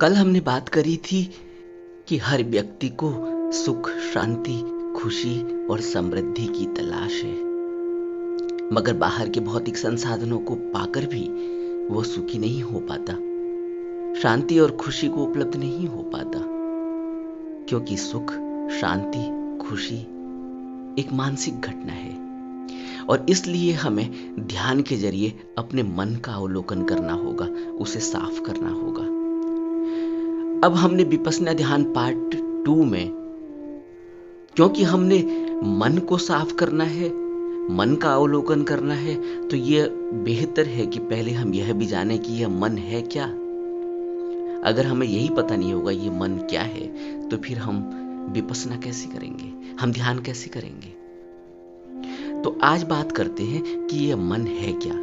कल हमने बात करी थी कि हर व्यक्ति को सुख, शांति, खुशी और समृद्धि की तलाश है, मगर बाहर के भौतिक संसाधनों को पाकर भी वो सुखी नहीं हो पाता, शांति और खुशी को उपलब्ध नहीं हो पाता, क्योंकि सुख, शांति, खुशी एक मानसिक घटना है और इसलिए हमें ध्यान के जरिए अपने मन का अवलोकन करना होगा, उसे साफ करना होगा। अब हमने विपश्यना ध्यान पार्ट 2 में, क्योंकि हमने मन को साफ करना है, मन का अवलोकन करना है, तो यह बेहतर है कि पहले हम यह भी जाने कि यह मन है क्या। अगर हमें यही पता नहीं होगा ये मन क्या है, तो फिर हम विपश्यना कैसे करेंगे, हम ध्यान कैसे करेंगे। तो आज बात करते हैं कि यह मन है क्या।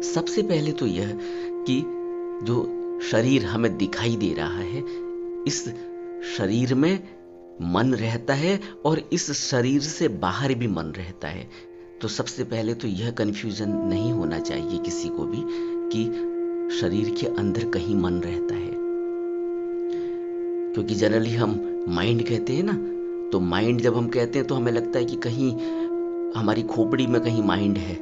सबसे पहले तो यह कि जो शरीर हमें दिखाई दे रहा है, इस शरीर में मन रहता है और इस शरीर से बाहर भी मन रहता है। तो सबसे पहले तो यह कंफ्यूजन नहीं होना चाहिए किसी को भी कि शरीर के अंदर कहीं मन रहता है, क्योंकि जनरली हम माइंड कहते हैं ना, तो माइंड जब हम कहते हैं तो हमें लगता है कि कहीं हमारी खोपड़ी में कहीं माइंड है।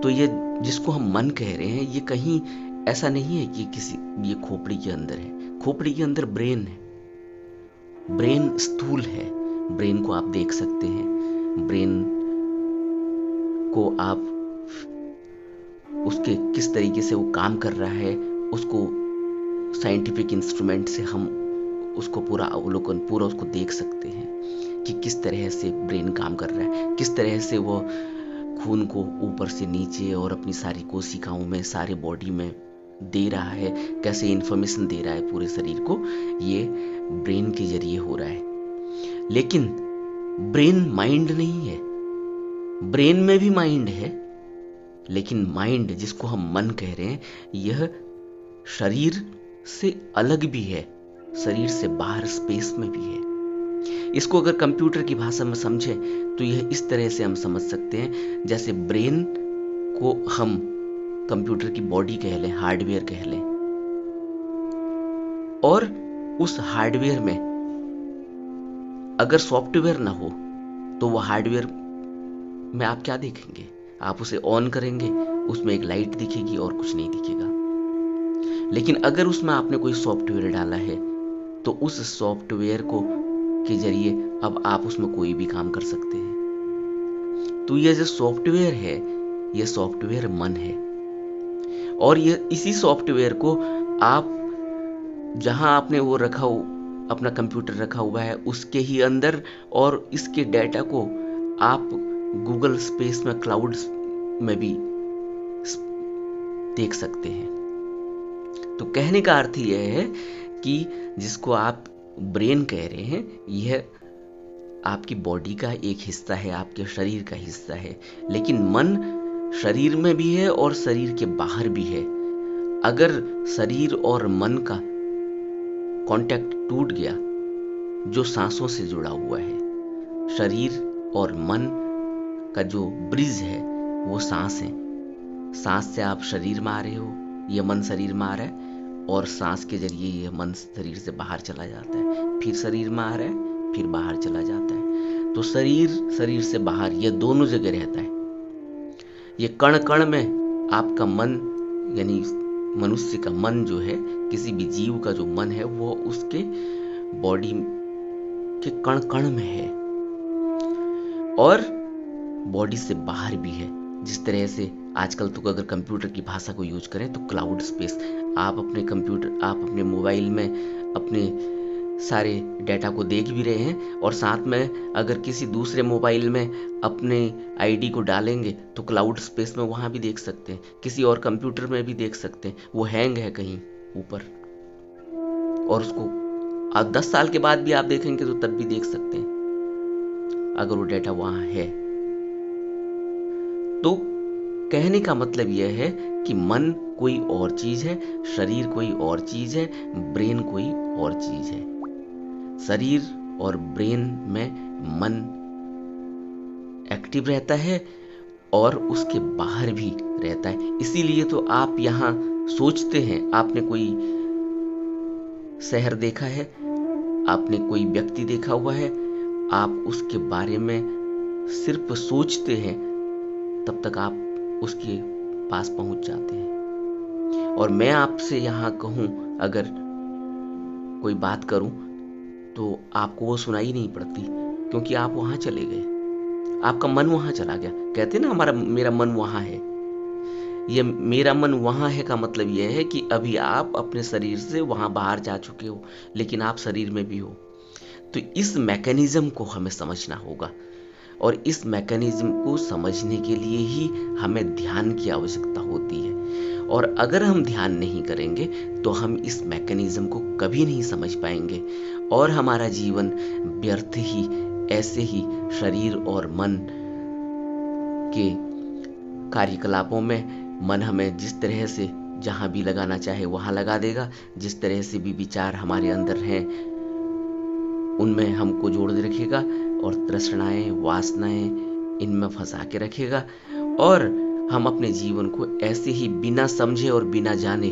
तो ये जिसको हम मन कह रहे हैं, ये कहीं ऐसा नहीं है कि ये खोपड़ी के अंदर है। खोपड़ी के अंदर ब्रेन है, ब्रेन स्थूल है, ब्रेन को आप देख सकते हैं, ब्रेन को आप उसके किस तरीके से वो काम कर रहा है, उसको साइंटिफिक इंस्ट्रूमेंट से हम उसको पूरा अवलोकन, पूरा उसको देख सकते हैं कि किस तरह से ब्रेन काम कर रहा है, किस तरह से वो खून को ऊपर से नीचे और अपनी सारी कोशिकाओं में, सारे बॉडी में दे रहा है, कैसे इंफॉर्मेशन दे रहा है पूरे शरीर को, ये ब्रेन के जरिए हो रहा है। लेकिन ब्रेन माइंड नहीं है, ब्रेन में भी माइंड है, लेकिन माइंड जिसको हम मन कह रहे हैं, यह शरीर से अलग भी है, शरीर से बाहर स्पेस में भी है। इसको अगर कंप्यूटर की भाषा में समझे तो यह इस तरह से हम समझ सकते हैं, जैसे ब्रेन को हम कंप्यूटर की बॉडी कह लें, हार्डवेयर कह लें, और उस हार्डवेयर में अगर सॉफ्टवेयर ना हो तो वह हार्डवेयर में आप क्या देखेंगे? आप उसे ऑन करेंगे, उसमें एक लाइट दिखेगी और कुछ नहीं दिखेगा। लेकिन अगर उसमें आपने कोई सॉफ्टवेयर डाला है तो उस सॉफ्टवेयर को के जरिए अब आप उसमें कोई भी काम कर सकते हैं। तो यह जो सॉफ्टवेयर है, यह सॉफ्टवेयर मन है, और यह इसी सॉफ्टवेयर को आप जहां आपने वो रखा हो, अपना कंप्यूटर रखा हुआ है, उसके ही अंदर, और इसके डेटा को आप गूगल स्पेस में, क्लाउड में भी देख सकते हैं। तो कहने का अर्थ यह है कि जिसको आप ब्रेन कह रहे हैं, यह आपकी बॉडी का एक हिस्सा है, आपके शरीर का हिस्सा है, लेकिन मन शरीर में भी है और शरीर के बाहर भी है। अगर शरीर और मन का कांटेक्ट टूट गया, जो सांसों से जुड़ा हुआ है, शरीर और मन का जो ब्रिज है वो सांस है। सांस से आप शरीर में आ रहे हो, यह मन शरीर में आ रहा है, और सांस के जरिए यह मन शरीर से बाहर चला जाता है, फिर शरीर में आ रहा है, फिर बाहर चला जाता है। तो शरीर से बाहर, यह दोनों जगह रहता है। ये कण कण में आपका मन, यानी मनुष्य का मन जो है, किसी भी जीव का जो मन है, वो उसके बॉडी के कण कण में है और बॉडी से बाहर भी है। जिस तरह से आजकल तो अगर कंप्यूटर की भाषा को यूज करें तो क्लाउड स्पेस, आप अपने कंप्यूटर, आप अपने मोबाइल में अपने सारे डेटा को देख भी रहे हैं, और साथ में अगर किसी दूसरे मोबाइल में अपने आईडी को डालेंगे तो क्लाउड स्पेस में वहां भी देख सकते हैं, किसी और कंप्यूटर में भी देख सकते हैं। वो हैंग है कहीं ऊपर, और उसको 10 साल के बाद भी आप देखेंगे तो तब भी देख सकते हैं, अगर वो डेटा वहां है। तो कहने का मतलब यह है कि मन कोई और चीज है, शरीर कोई और चीज है, ब्रेन कोई और चीज है। शरीर और ब्रेन में मन एक्टिव रहता है और उसके बाहर भी रहता है। इसीलिए तो आप यहाँ सोचते हैं, आपने कोई शहर देखा है, आपने कोई व्यक्ति देखा हुआ है, आप उसके बारे में सिर्फ सोचते हैं, तब तक आप उसके पास पहुंच जाते हैं। और मैं आपसे यहाँ कहूँ, अगर कोई बात करूं, तो आपको वो सुनाई नहीं पड़ती, क्योंकि आप वहां चले गए, आपका मन वहां चला गया। कहते ना, मेरा मन वहां है। ये मेरा मन वहां है का मतलब यह है कि अभी आप अपने शरीर से वहां बाहर जा चुके हो, लेकिन आप शरीर में भी हो। तो इस मैकेनिज्म को हमें समझना होगा, और इस मैकेनिज्म को समझने के लिए ही हमें ध्यान की आवश्यकता होती है। और अगर हम ध्यान नहीं करेंगे तो हम इस मैकेनिज्म को कभी नहीं समझ पाएंगे, और हमारा जीवन व्यर्थ ही ऐसे ही शरीर और मन के कार्यकलापों में मन हमें जिस तरह से जहाँ भी लगाना चाहे वहाँ लगा देगा। जिस तरह से भी विचार हमारे अंदर हैं उनमें हमको जोड़ दे रखेगा, और तृष्णाएं, वासनाएं इनमें फंसा के रखेगा, और हम अपने जीवन को ऐसे ही बिना समझे और बिना जाने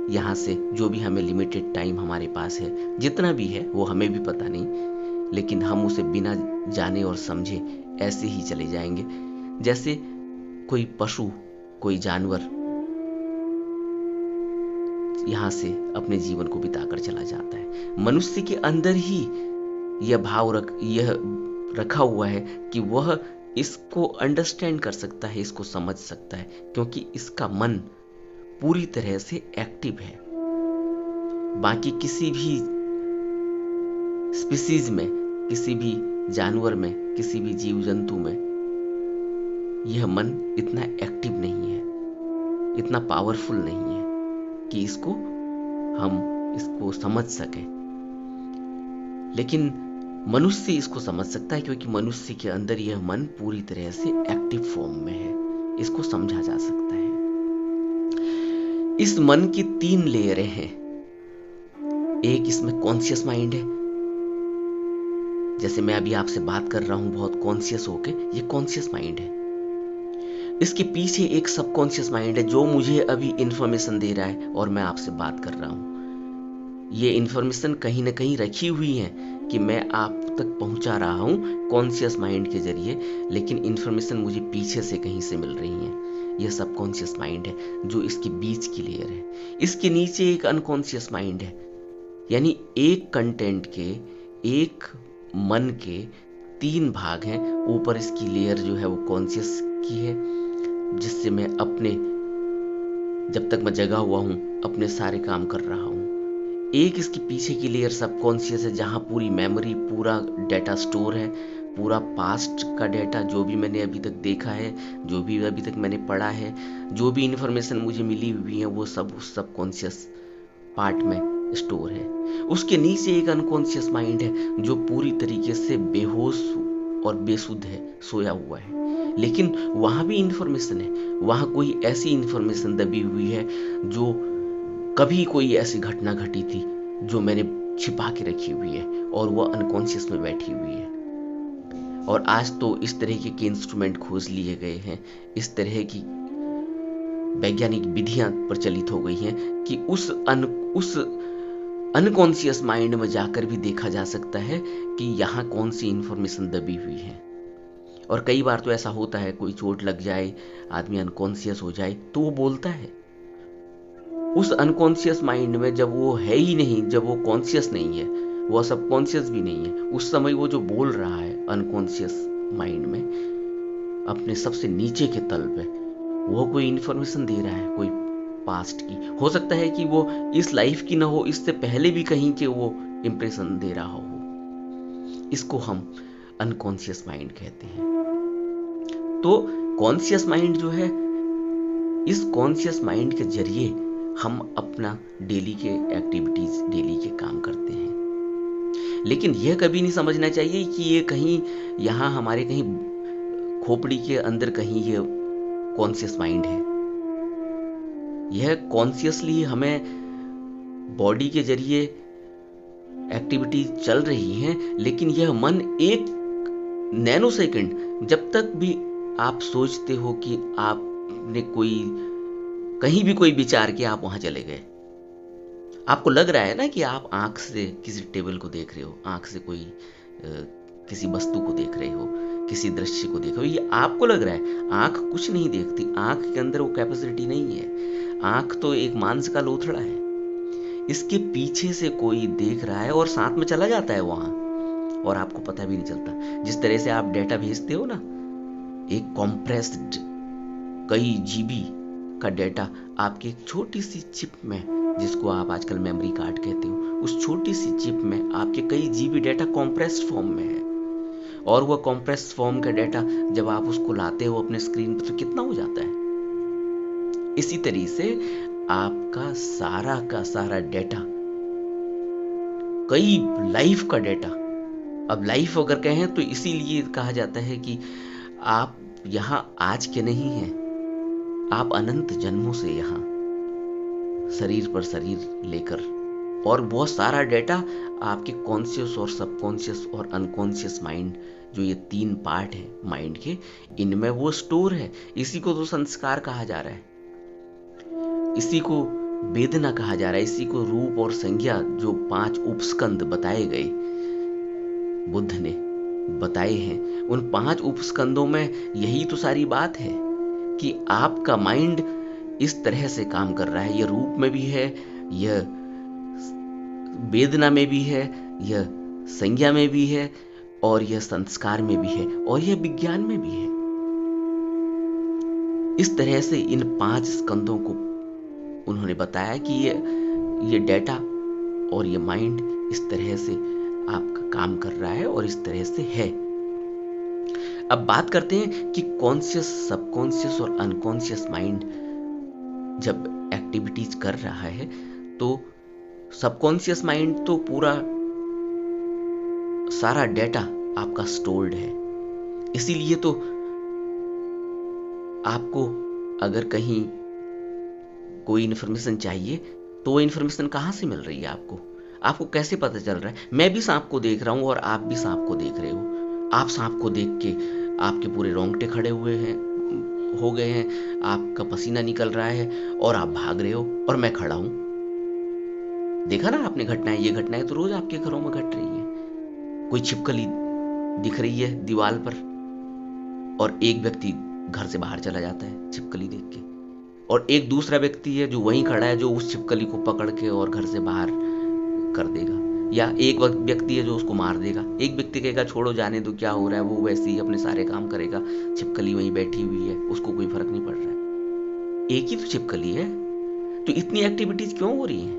यहाँ से, जो भी हमें लिमिटेड टाइम हमारे पास है, जितना भी है वो हमें भी पता नहीं, लेकिन हम उसे बिना जाने और समझे ऐसे ही चले जाएंगे। जैसे कोई पशु, कोई जानवर यहाँ से अपने जीवन को बिताकर चला जाता है। मनुष्य के अंदर ही यह भाव यह रखा हुआ है कि वह इसको अंडरस्टैंड कर सकता है, इसको समझ सकता है, क्योंकि इसका मन पूरी तरह से एक्टिव है। बाकी किसी भी स्पीसीज में, किसी भी जानवर में, किसी भी जीव जंतु में यह मन इतना एक्टिव नहीं है, इतना पावरफुल नहीं है कि हम इसको समझ सकें। लेकिन मनुष्य इसको समझ सकता है, क्योंकि मनुष्य के अंदर यह मन पूरी तरह से एक्टिव फॉर्म में है, इसको समझा जा सकता है। इस मन की 3 लेयरें हैं। एक इसमें कॉन्शियस माइंड है, जैसे मैं अभी आपसे बात कर रहा हूं बहुत कॉन्शियस होके, ये कॉन्शियस माइंड है। इसके पीछे एक सबकॉन्शियस माइंड है जो मुझे अभी इंफॉर्मेशन दे रहा है और मैं आपसे बात कर रहा हूं। ये इंफॉर्मेशन कहीं ना कहीं रखी हुई है कि मैं आप तक पहुंचा रहा हूं कॉन्शियस माइंड के जरिए, लेकिन इंफॉर्मेशन मुझे पीछे से कहीं से मिल रही है। यह सबकॉन्शियस माइंड है जो इसके बीच की लेयर है। इसके नीचे एक अनकॉन्शियस माइंड है, यानी एक कंटेंट के, एक मन के 3 भाग हैं। ऊपर इसकी लेयर जो है वो कॉन्शियस की है, जिससे मैं अपने, जब तक मैं जगा हुआ हूं, अपने सारे काम कर रहा हूं। एक इसके पीछे की लेयर सबकॉन्शियस है, जहां पूरी मेमोरी, पूरा डेटा स्टोर है, पूरा पास्ट का डेटा, जो भी मैंने अभी तक देखा है, जो भी अभी तक मैंने पढ़ा है, जो भी इंफॉर्मेशन मुझे मिली हुई है, वो सब उस सबकॉन्शियस पार्ट में स्टोर है। उसके नीचे एक अनकॉन्शियस माइंड है जो पूरी तरीके से बेहोश और बेसुध है, सोया हुआ है, लेकिन वहां भी इंफॉर्मेशन है। वहां कोई ऐसी इंफॉर्मेशन दबी हुई है जो कभी कोई ऐसी घटना घटी थी जो मैंने छिपा के रखी हुई है, और वह अनकॉन्शियस में बैठी हुई है। और आज तो इस तरह के इंस्ट्रूमेंट खोज लिए गए हैं, इस तरह की वैज्ञानिक विधियां प्रचलित हो गई हैं कि उस अनकॉन्शियस माइंड में जाकर भी देखा जा सकता है कि यहाँ कौन सी इंफॉर्मेशन दबी हुई है। और कई बार तो ऐसा होता है, कोई चोट लग जाए, आदमी अनकॉन्शियस हो जाए, तो वो बोलता है। उस अनकॉन्शियस माइंड में जब वो है ही नहीं, जब वो कॉन्शियस नहीं है, वो सबकॉन्शियस भी नहीं है, उस समय वो जो बोल रहा है अनकॉन्शियस माइंड में, अपने सबसे नीचे के तल पे, वो कोई इंफॉर्मेशन दे रहा है, कोई पास्ट की। हो सकता है कि वो इस लाइफ की ना हो, इससे पहले भी कहीं के वो इंप्रेशन दे रहा हो। इसको हम अनकॉन्शियस माइंड कहते हैं। तो कॉन्शियस माइंड जो है, इस कॉन्शियस माइंड के जरिए हम अपना डेली के एक्टिविटीज, डेली के काम करते हैं। लेकिन यह कभी नहीं समझना चाहिए कि ये कहीं यहाँ हमारे कहीं खोपड़ी के अंदर कहीं ये कॉन्शियस माइंड है। यह कॉन्शियसली हमें बॉडी के जरिए एक्टिविटी चल रही हैं, लेकिन यह मन एक नैनो सेकंड, जब तक भी आप सोचते हो कि आपने कहीं भी कोई विचार किया, आप वहां चले गए, आपको लग रहा है ना कि आप आंख से किसी टेबल को देख रहे हो, आंख से कोई किसी वस्तु को देख रहे हो, किसी दृश्य को देख रहे हो, ये आपको लग रहा है। आंख कुछ नहीं देखती, आंख के अंदर वो कैपेसिटी नहीं है। आंख तो एक मांस का लोथड़ा है। इसके पीछे से कोई देख रहा है और साथ में चला जाता है वहां, और आपको पता भी नहीं चलता। जिस तरह से आप डेटा भेजते हो ना, एक कॉम्प्रेस्ड कई जीबी का डेटा आपकी एक छोटी सी चिप में, जिसको आप आजकल मेमोरी कार्ड कहते हो, उस छोटी सी चिप में आपके कई जीबी डेटा कॉम्प्रेस्ड फॉर्म में है। और वह कॉम्प्रेस्ड फॉर्म का डेटा जब आप उसको लाते हो अपने स्क्रीन पर तो कितना हो जाता है। इसी तरीके से आपका सारा का सारा डेटा, कई लाइफ का डेटा, अब लाइफ अगर कहें तो इसीलिए कहा जाता है कि आप यहां आज के नहीं हैं, आप अनंत जन्मों से यहां शरीर पर शरीर लेकर, और वो सारा डेटा आपके कॉन्शियस और सबकॉन्शियस और अनकॉन्शियस माइंड, जो ये 3 पार्ट है माइंड के, इनमें वो स्टोर है। इसी को तो संस्कार कहा जा रहा है, इसी को वेदना कहा जा रहा है, इसी को रूप और संज्ञा, जो 5 उपस्कंद बताए गए, बुद्ध ने बताए हैं, उन 5 उपस्कंदों में यही तो सारी बात है कि आपका माइंड इस तरह से काम कर रहा है। यह रूप में भी है, यह वेदना में भी है, यह संज्ञा में भी है, और यह संस्कार में भी है, और यह विज्ञान में भी है। इस तरह से इन 5 स्कंदों को उन्होंने बताया कि ये डेटा और ये माइंड इस तरह से आपका काम कर रहा है और इस तरह से है। अब बात करते हैं कि कॉन्शियस, सबकॉन्शियस और अनकॉन्शियस माइंड जब एक्टिविटीज कर रहा है तो सबकॉन्शियस माइंड तो पूरा सारा डेटा आपका स्टोर्ड है। इसीलिए तो आपको अगर कहीं कोई इन्फॉर्मेशन चाहिए तो वो इन्फॉर्मेशन कहां से मिल रही है आपको कैसे पता चल रहा है। मैं भी सांप को देख रहा हूं और आप भी सांप को देख रहे हो। आप सांप को देख के आपके पूरे रोंगटे खड़े हो गए हैं, आपका पसीना निकल रहा है और आप भाग रहे हो और मैं खड़ा हूं। देखा ना आपने घटनाएं, ये घटनाएं तो रोज आपके घरों में घट रही है। कोई छिपकली दिख रही है दीवार पर और एक व्यक्ति घर से बाहर चला जाता है छिपकली देख के, और एक दूसरा व्यक्ति है जो वहीं खड़ा है जो उस छिपकली को पकड़ के और घर से बाहर कर देगा, या एक व्यक्ति है जो उसको मार देगा। एक व्यक्ति कहेगा छोड़ो जाने दो, क्या हो रहा है, वो वैसे ही अपने सारे काम करेगा, छिपकली वहीं बैठी हुई है, उसको कोई फर्क नहीं पड़ रहा है। एक ही तो छिपकली है, तो इतनी एक्टिविटीज क्यों हो रही है?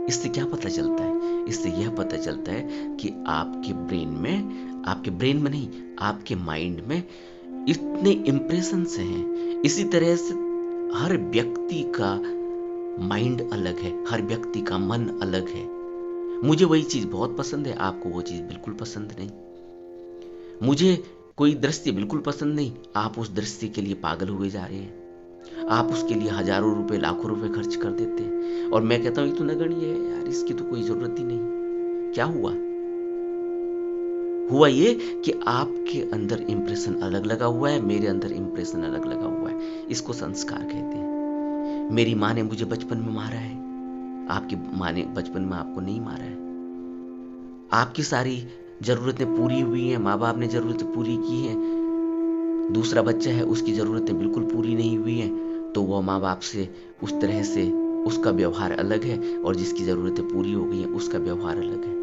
इससे क्या पता चलता है? इससे यह पता चलता है कि आपके ब्रेन में नहीं, आपके माइंड में इतने इंप्रेशंस हैं। इसी तरह से हर व्यक्ति का माइंड अलग है, हर व्यक्ति का मन अलग है। मुझे वही चीज बहुत पसंद है, आपको वो चीज बिल्कुल पसंद नहीं। मुझे कोई दृश्य बिल्कुल पसंद नहीं, आप उस दृश्य के लिए पागल हुए जा रहे हैं। आप उसके लिए हजारों रुपए, लाखों रुपए खर्च कर देते हैं, और मैं कहता हूं ये तो नगण्य है यार, इसकी तो कोई जरूरत ही नहीं। क्या हुआ ये कि आपके अंदर इंप्रेशन अलग लगा हुआ है, मेरे अंदर इंप्रेशन अलग लगा हुआ है। इसको संस्कार कहते हैं। मेरी माँ ने मुझे बचपन में मारा है, आपकी माँ ने बचपन में आपको नहीं मारा है। आपकी सारी जरूरतें पूरी हुई हैं, माँ बाप ने जरूरतें पूरी की हैं। दूसरा बच्चा है, उसकी जरूरतें बिल्कुल पूरी नहीं हुई हैं, तो वह माँ बाप से उस तरह से उसका व्यवहार अलग है, और जिसकी जरूरतें पूरी हो गई हैं उसका व्यवहार अलग है।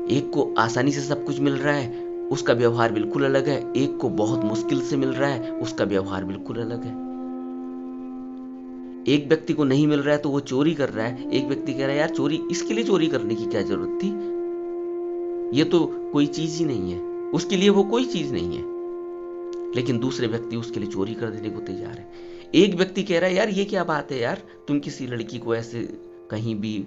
एक को आसानी से सब कुछ मिल रहा है, उसका व्यवहार बिल्कुल अलग है। एक को बहुत मुश्किल से मिल रहा है, उसका व्यवहार बिल्कुल अलग है। एक व्यक्ति को नहीं मिल रहा है तो वो चोरी कर रहा है, एक व्यक्ति कह रहा है यार चोरी, इसके लिए चोरी करने की क्या जरूरत थी, ये तो कोई चीज ही नहीं है, उसके लिए वो कोई चीज नहीं है। लेकिन दूसरे व्यक्ति उसके लिए चोरी कर देने को तैयार है। एक व्यक्ति कह रहा है यार ये क्या बात है यार, तुम किसी लड़की को ऐसे कहीं भी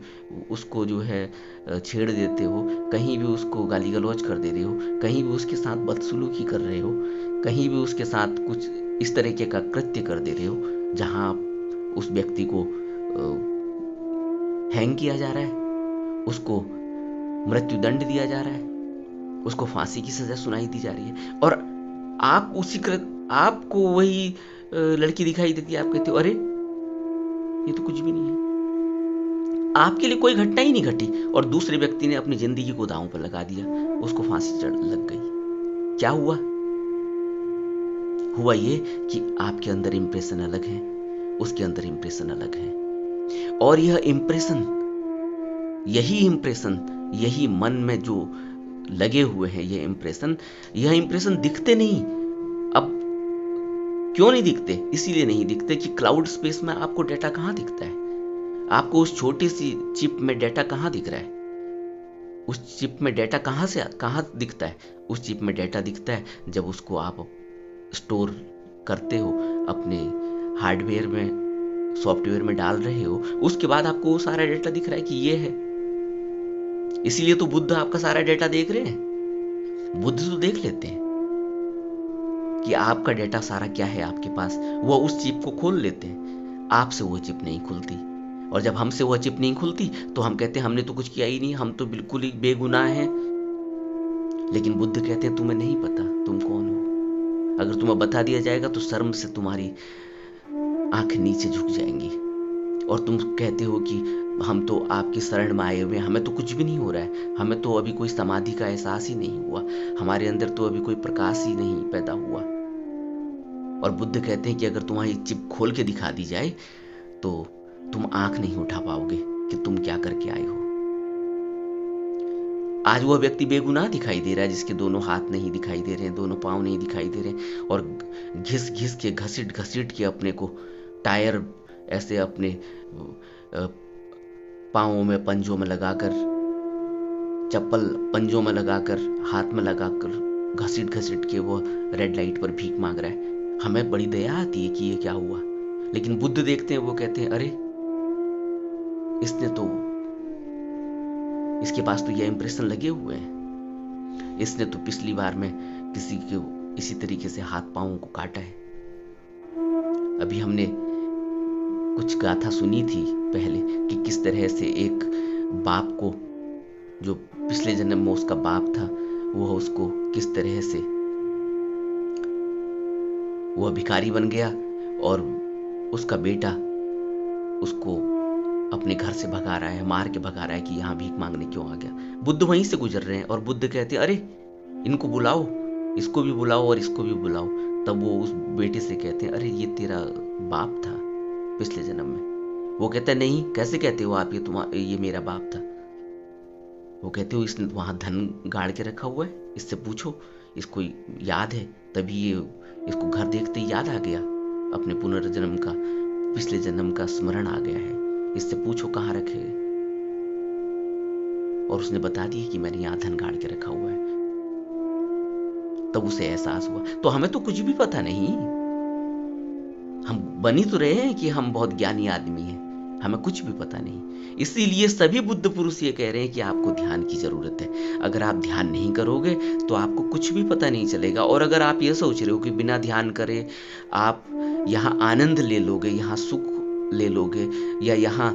उसको जो है छेड़ देते हो, कहीं भी उसको गाली गलौज कर दे रहे हो, कहीं भी उसके साथ बदसलूकी कर रहे हो, कहीं भी उसके साथ कुछ इस तरीके का कृत्य कर दे रहे हो जहां उस व्यक्ति को हैंग किया जा रहा है, उसको मृत्यु दंड दिया जा रहा है, उसको फांसी की सजा सुनाई दी जा रही है, और आप आपको वही लड़की दिखाई देती है, आप कहते हो अरे ये तो कुछ भी नहीं है, आपके लिए कोई घटना ही नहीं घटी और दूसरे व्यक्ति ने अपनी जिंदगी को दांव पर लगा दिया, उसको फांसी चढ़ लग गई। क्या हुआ? हुआ ये कि आपके अंदर इंप्रेशन अलग है, उसके अंदर इंप्रेशन अलग है, और यह इंप्रेशन, यही मन में जो लगे हुए हैं, यह इंप्रेशन दिखते नहीं। अब क्यों नहीं दिखते? इसीलिए नहीं दिखते कि क्लाउड स्पेस में आपको डेटा कहाँ दिखता है? आपको उस छोटी सी चिप में डेटा कहाँ दिख रहा है? उस चिप में डेटा कहाँ दिखता है? उस चिप में डेटा दिखता है जब उसको आप स्टोर करते हो, अपने हार्डवेयर में, सॉफ्टवेयर में डाल रहे हो, उसके बाद आपको वो सारा डेटा दिख रहा है कि ये है। इसीलिए तो बुद्ध आपका सारा डेटा देख रहे हैं। बुद्ध तो देख लेते हैं कि आपका डेटा सारा क्या है आपके पास, वो उस चिप को खोल लेते हैं। आपसे वो चिप नहीं खुलती, और जब हमसे वो चिप नहीं खुलती तो हम कहते हैं हमने तो कुछ किया ही नहीं, हम तो बिल्कुल ही बेगुनाह हैं। लेकिन बुद्ध कहते हैं तुम्हें नहीं पता तुम कौन हो। अगर तुम्हें बता दिया जाएगा तो शर्म से तुम्हारी आंखें नीचे झुक जाएंगी और तुम कहते हो कि हम तो आपकी शरण में आए हुए हैं, हमें तो कुछ भी नहीं हो रहा है, हमें तो अभी कोई समाधि का एहसास ही नहीं हुआ, हमारे अंदर तो अभी कोई प्रकाश ही नहीं पैदा हुआ। और बुद्ध कहते हैं कि अगर तुम्हारी चिप खोल के दिखा दी जाए तो तुम आंख नहीं उठा पाओगे कि तुम क्या करके आए हो। आज वह व्यक्ति बेगुनाह दिखाई दे रहा है जिसके दोनों हाथ नहीं दिखाई दे रहे हैं, दोनों पांव नहीं दिखाई दे रहे हैं, और घिस घिस के घसीट के अपने को टायर ऐसे अपने पांवों में, पंजों में लगाकर, चप्पल पंजों में लगाकर, हाथ में लगाकर घसीट के वो रेड लाइट पर भीख मांग रहा है। हमें बड़ी दया आती है कि ये क्या हुआ। लेकिन बुद्ध देखते हैं, वो कहते हैं अरे इसके पास तो ये इंप्रेशन लगे हुए हैं, इसने तो पिछली बार में किसी के इसी तरीके से हाथ पांवों को काटा है। अभी हमने कुछ गाथा सुनी थी पहले कि किस तरह से एक बाप को, जो पिछले जन्म में उसका बाप था, वह उसको किस तरह से वह भिखारी बन गया और उसका बेटा उसको अपने घर से भगा रहा है, मार के भगा रहा है कि यहाँ भीख मांगने क्यों आ गया। बुद्ध वहीं से गुजर रहे हैं और बुद्ध कहते हैं अरे इनको बुलाओ, इसको भी बुलाओ और इसको भी बुलाओ। तब वो उस बेटे से कहते हैं अरे ये तेरा बाप था पिछले जन्म में। वो कहता है नहीं, कैसे कहते हो आप, ये मेरा बाप था। वो कहते हो इसने वहां धन गाड़ के रखा हुआ है, इससे पूछो, इसको याद है, तभी ये इसको घर देखते ही याद आ गया, अपने पुनर्जन्म का, पिछले जन्म का स्मरण आ गया है, इससे पूछो कहाँ रखे। और उसने बता दिया कि मैंने यहाँ धन गाड़ के रखा हुआ है। तब उसे एहसास हुआ। तो हमें तो कुछ भी पता नहीं, हम बनी तो रहे हैं कि हम बहुत ज्ञानी आदमी हैं, हमें कुछ भी पता नहीं। इसीलिए सभी बुद्ध पुरुष ये कह रहे हैं कि आपको ध्यान की जरूरत है। अगर आप ध्यान नहीं करोगे तो आपको कुछ भी पता नहीं चलेगा। और अगर आप ये सोच रहे हो कि बिना ध्यान करे आप यहाँ आनंद ले लोगे, यहाँ सुख ले लोगे, या यहाँ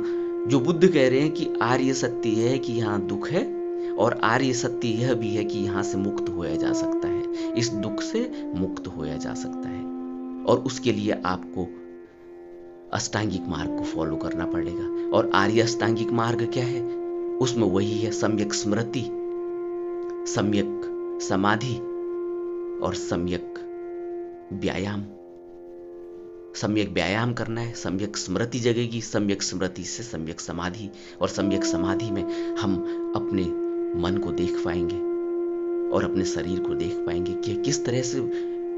जो बुद्ध कह रहे हैं कि आर्य सत्य यह है कि यहाँ दुख है, और आर्य सत्य यह भी है कि यहाँ से मुक्त होया जा सकता है, इस दुख से मुक्त होया जा सकता है। और उसके लिए आपको अष्टांगिक मार्ग को फॉलो करना पड़ेगा। और आर्य अष्टांगिक मार्ग क्या है? उसमें वही है सम्यक स्मृति, सम्यक समाधि और सम्यक व्यायाम। सम्यक व्यायाम करना है, सम्यक स्मृति जगेगी, सम्यक स्मृति से सम्यक समाधि, और सम्यक समाधि में हम अपने मन को देख पाएंगे और अपने शरीर को देख पाएंगे कि किस तरह से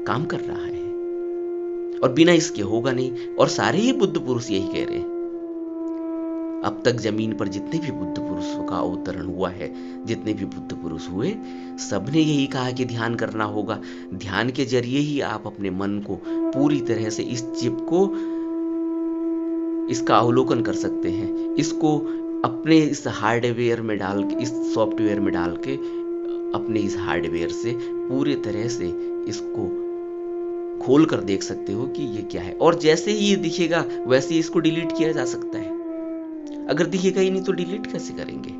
काम कर रहा है, और बिना इसके होगा नहीं। और सारे ही बुद्ध पुरुष यही कह रहे हैं। अब तक जमीन पर जितने भी बुद्ध पुरुषों का अवतरण हुआ है, जितने भी बुद्ध पुरुष हुए, सबने यही कहा कि ध्यान करना होगा। ध्यान के जरिए ही आप अपने मन को पूरी तरह से, इस चिप को, इसका अवलोकन कर सकते हैं। इसको अपने इस हार्डवेयर में डाल के, इस सॉफ्टवेयर में डाल के, अपने इस हार्डवेयर से पूरी तरह से इसको खोल कर देख सकते हो कि ये क्या है। और जैसे ही ये दिखेगा वैसे ही इसको डिलीट किया जा सकता है। अगर दिखेगा ही नहीं तो डिलीट कैसे करेंगे?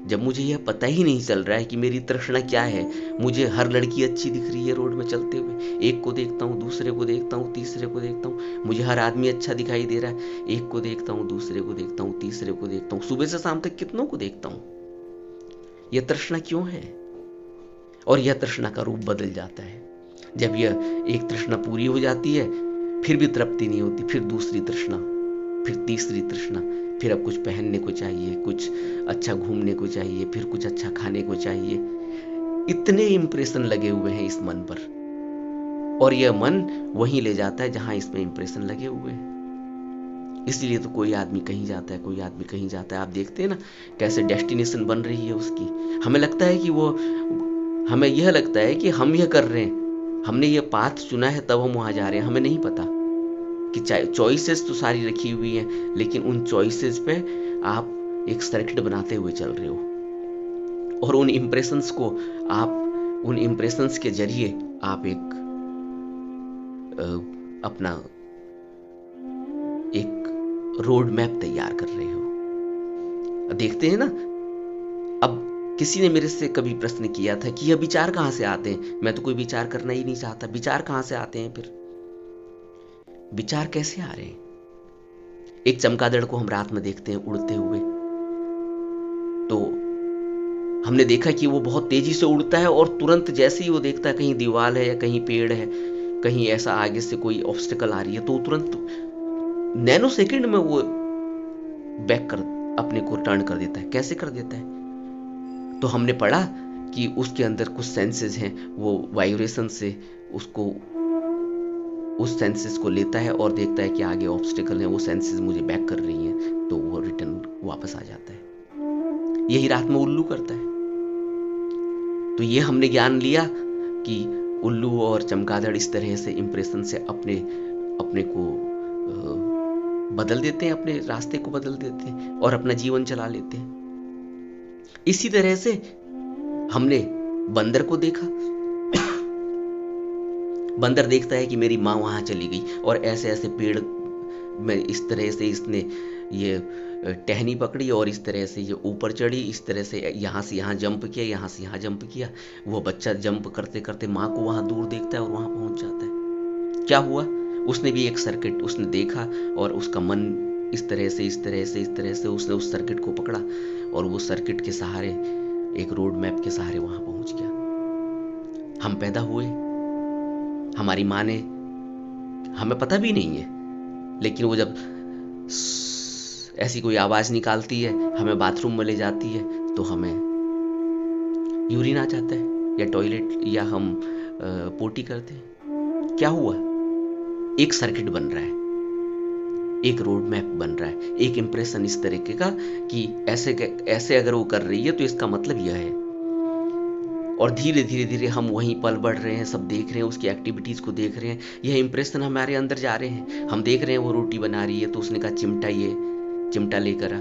जब मुझे यह पता ही नहीं चल रहा है कि मेरी तृष्णा क्या है, मुझे हर लड़की अच्छी दिख रही है रोड में चलते हुए, एक को देखता हूँ, दूसरे को देखता हूँ, तीसरे को देखता हूँ, मुझे हर आदमी अच्छा दिखाई दे रहा है, एक को देखता हूँ, दूसरे को देखता हूँ, तीसरे को देखता हूँ, सुबह से शाम तक कितनों को देखता हूँ। यह तृष्णा क्यों है? और यह तृष्णा का रूप बदल जाता है। जब यह एक तृष्णा पूरी हो जाती है, फिर भी तृप्ति नहीं होती, फिर दूसरी तृष्णा, फिर तीसरी तृष्णा, फिर अब कुछ पहनने को चाहिए, कुछ अच्छा घूमने को चाहिए, फिर कुछ अच्छा खाने को चाहिए। इतने इंप्रेशन लगे हुए हैं इस मन पर, और यह मन वहीं ले जाता है जहां इसमें इंप्रेशन लगे हुए हैं। इसलिए तो कोई आदमी कहीं जाता है, कोई आदमी कहीं जाता है, आप देखते हैं ना कैसे डेस्टिनेशन बन रही है उसकी। हमें लगता है कि हमें यह लगता है कि हम यह कर रहे हैं, हमने यह पाथ चुना है तब हम वहां जा रहे हैं। हमें नहीं पता कि चॉइसेस तो सारी रखी हुई हैं, लेकिन उन चॉइसेस पे आप एक सर्किट बनाते हुए चल रहे हो, और उन इम्प्रेशंस के जरिए आप अपना एक रोड मैप तैयार कर रहे हो। देखते हैं ना, अब किसी ने मेरे से कभी प्रश्न किया था कि यह विचार कहां से आते हैं। मैं तो कोई विचार करना ही नहीं चाहता, विचार कहां से आते हैं? फिर विचार कैसे आ रहे हैं? एक चमगादड़ को हम रात में देखते हैं उड़ते हुए, तो हमने देखा कि वो बहुत तेजी से उड़ता है, और तुरंत जैसे ही वो देखता है कहीं दीवार है या कहीं पेड़ है, कहीं ऐसा आगे से कोई ऑब्स्टिकल आ रही है, तो तुरंत नैनो सेकंड में वो बैक कर अपने को टर्न कर देता है। कैसे कर देता है? तो हमने पढ़ा कि उसके अंदर कुछ सेंसेस हैं, वो वाइब्रेशन से उस सेंसेस को लेता है और देखता है कि आगे ऑब्स्टिकल है, वो सेंसेस मुझे बैक कर रही हैं, तो वो रिटर्न वापस आ जाता है। यही रात में उल्लू करता है। तो ये हमने ज्ञान लिया कि उल्लू और चमगादड़ इस तरह से इंप्रेशन से अपने को बदल देते हैं, अपने रास्ते को बदल देते हैं और अपना जीवन चला लेते हैं। इसी तरह से हमने बंदर को देखा। बंदर देखता है कि मेरी माँ वहां चली गई, और ऐसे ऐसे पेड़ में इस तरह से इसने ये टहनी पकड़ी, और इस तरह से ये ऊपर चढ़ी, इस तरह से यहाँ जंप किया, यहाँ से यहाँ जंप किया। वो बच्चा जंप करते करते माँ को वहां दूर देखता है और वहां पहुंच जाता है। क्या हुआ? उसने भी एक सर्किट उसने देखा, और उसका मन इस तरह से उसने उस सर्किट को पकड़ा, और वो सर्किट के सहारे, एक रोड मैप के सहारे वहां पहुंच गया। हम पैदा हुए, हमारी माँ ने, हमें पता भी नहीं है, लेकिन वो जब ऐसी कोई आवाज निकालती है, हमें बाथरूम में ले जाती है, तो हमें यूरिन आ जाता है या टॉयलेट, या हम पोटी करते हैं। क्या हुआ? एक सर्किट बन रहा है, एक रोड मैप बन रहा है, एक इंप्रेशन इस तरीके का कि ऐसे अगर वो कर रही है तो इसका मतलब यह है। और धीरे धीरे हम वहीं पल बढ़ रहे हैं, सब देख रहे हैं, उसकी एक्टिविटीज को देख रहे हैं, यह इंप्रेशन हमारे अंदर जा रहे हैं। हम देख रहे हैं वो रोटी बना रही है, तो उसने कहा चिमटा, ये चिमटा लेकर आ।